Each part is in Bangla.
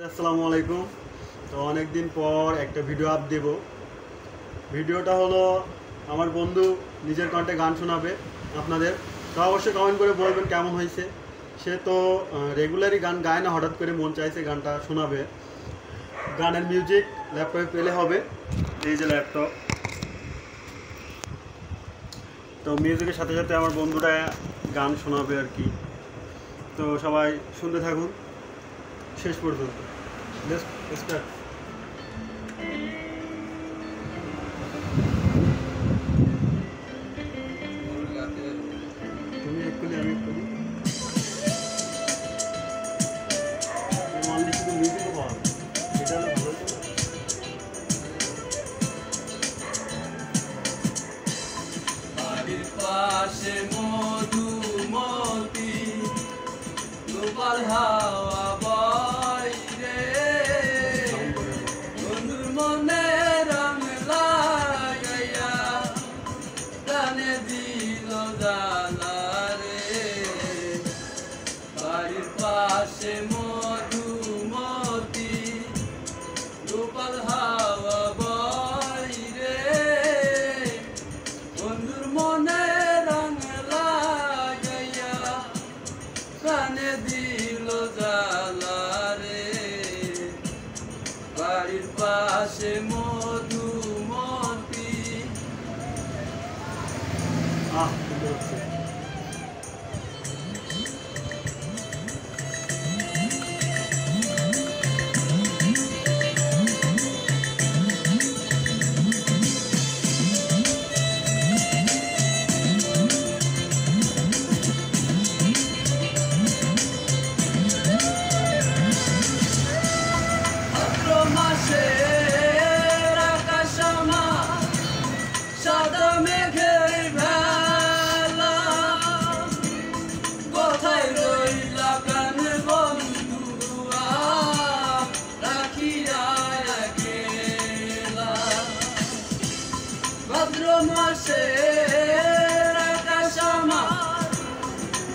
আসসালামু আলাইকুম। তো অনেক দিন পর একটা ভিডিও আপ দেব। ভিডিওটা হলো আমার বন্ধু নিজের কণ্ঠে গান শোনাবে আপনাদের। তো অবশ্যই কমেন্ট করে বলবেন কেমন হয়েছে। সে তো রেগুলারই গান গায় না, হঠাৎ করে মন চাইছে গানটা শোনাবে। গানের মিউজিক ল্যাপটপে পেলে হবে, এই যে ল্যাপটপ। তো মিউজিকের সাথে সাথে আমার বন্ধুরা গান শোনাবে আর কি। তো সবাই শুনতে থাকুন শেষ পর্যন্ত। স্টার্ট। তুমি এক করি, আমি এক করি। অনলি শুধু মিউজিকও পাওয়া যাবে, এটা হলে ভালো হতো না? বাড়ির পাশে মধুমতি গোপাল হাওয়া বয় রে, বন্ধুর মনে রং লাগাইয়া গানে দিল জ্বালা রে। বাড়ির পাশে মধুমতি গোপাল হাওয়া বয় রে, বন্ধুর মনে রং লাগাইয়া গানে দিল জ্বালা রে। বাড়ির পাশে মধুমতি। সুন্দর হচ্ছে। ভাদ্র মাসের আকাশ আমার সাদা মেঘের ভেলা, কোথায় রইলা প্রাণ বন্ধুয়া রাখিয়া গেলা। ভাদ্র মাসের আকাশ আমার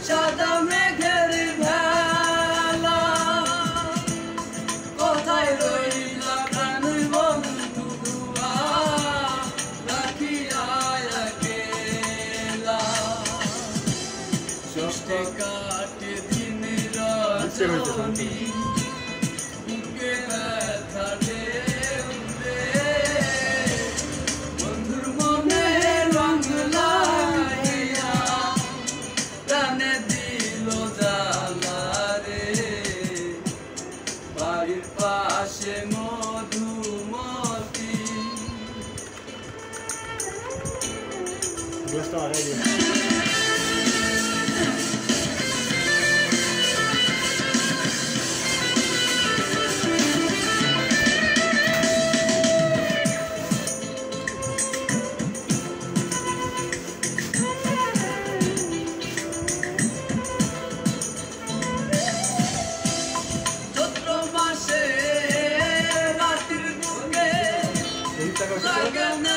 সাদা মেঘের ভেলা, কোথায় রইলা প্রাণ বন্ধুয়া রাখিয়া গেলা। ষষ্ঠে কাটে দিন রজনী, বুকে ব্যথা ঢেউ রে, বন্ধুর মনে রং লাগাইয়া গানে দিল জ্বালা রে। বাড়ির পাশে মধুমতি। গ্লাসটা আগাই দিন। চৈত্র মাসে রাতের বুকে লাগে না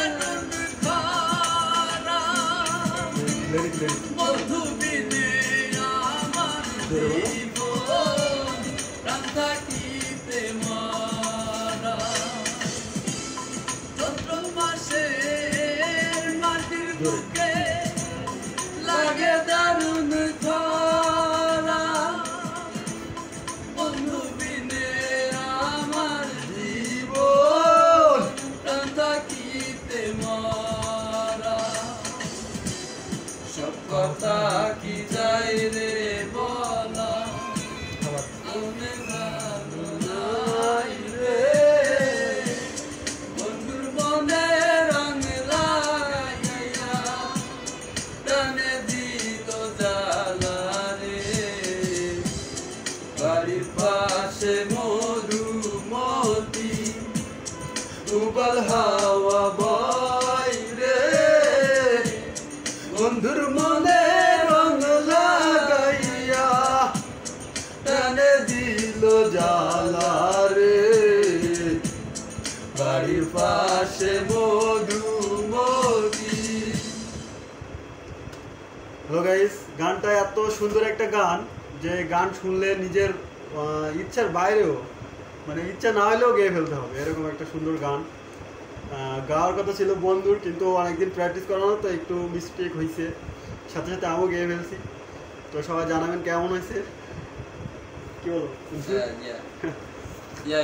খরা, বন্ধু বিনে আমার জীবন প্রাণ থাকিতে মরা। চৈত্র মাসে মাটির বুকে লাগে দারুণ খরা, বন্ধু বিনে আমার জীবন প্রাণ থাকিতে মরা। সব কথা কি যায় রে বলা, মনে ভালো নাই রে, বন্ধুর মনে রং লাগাইয়া টানে দিল জ্বালা রে। বাড়ির পাশে মধুমতি গোপাল হাওয়া বয় রে, বন্ধুর মনে রং লাগাইয়া টানে দিল জ্বালা রে। বাড়ির পাশে মধুমতি। হ্যালো গাইস, গানটা এত সুন্দর একটা গান যে গান শুনলে নিজের ইচ্ছার বাইরেও মানে ইচ্ছা না হলেও গেয়ে ফেলতে হবে, এরকম একটা সুন্দর গান। গাওয়ার কথা ছিল বন্ধুর, কিন্তু অনেকদিন প্র্যাকটিস করানো তো একটু মিস্টেক হয়েছে, সাথে সাথে আমিও গেয়ে ফেলছি। তো সবাই জানাবেন কেমন হয়েছে, কি বলো? Yeah.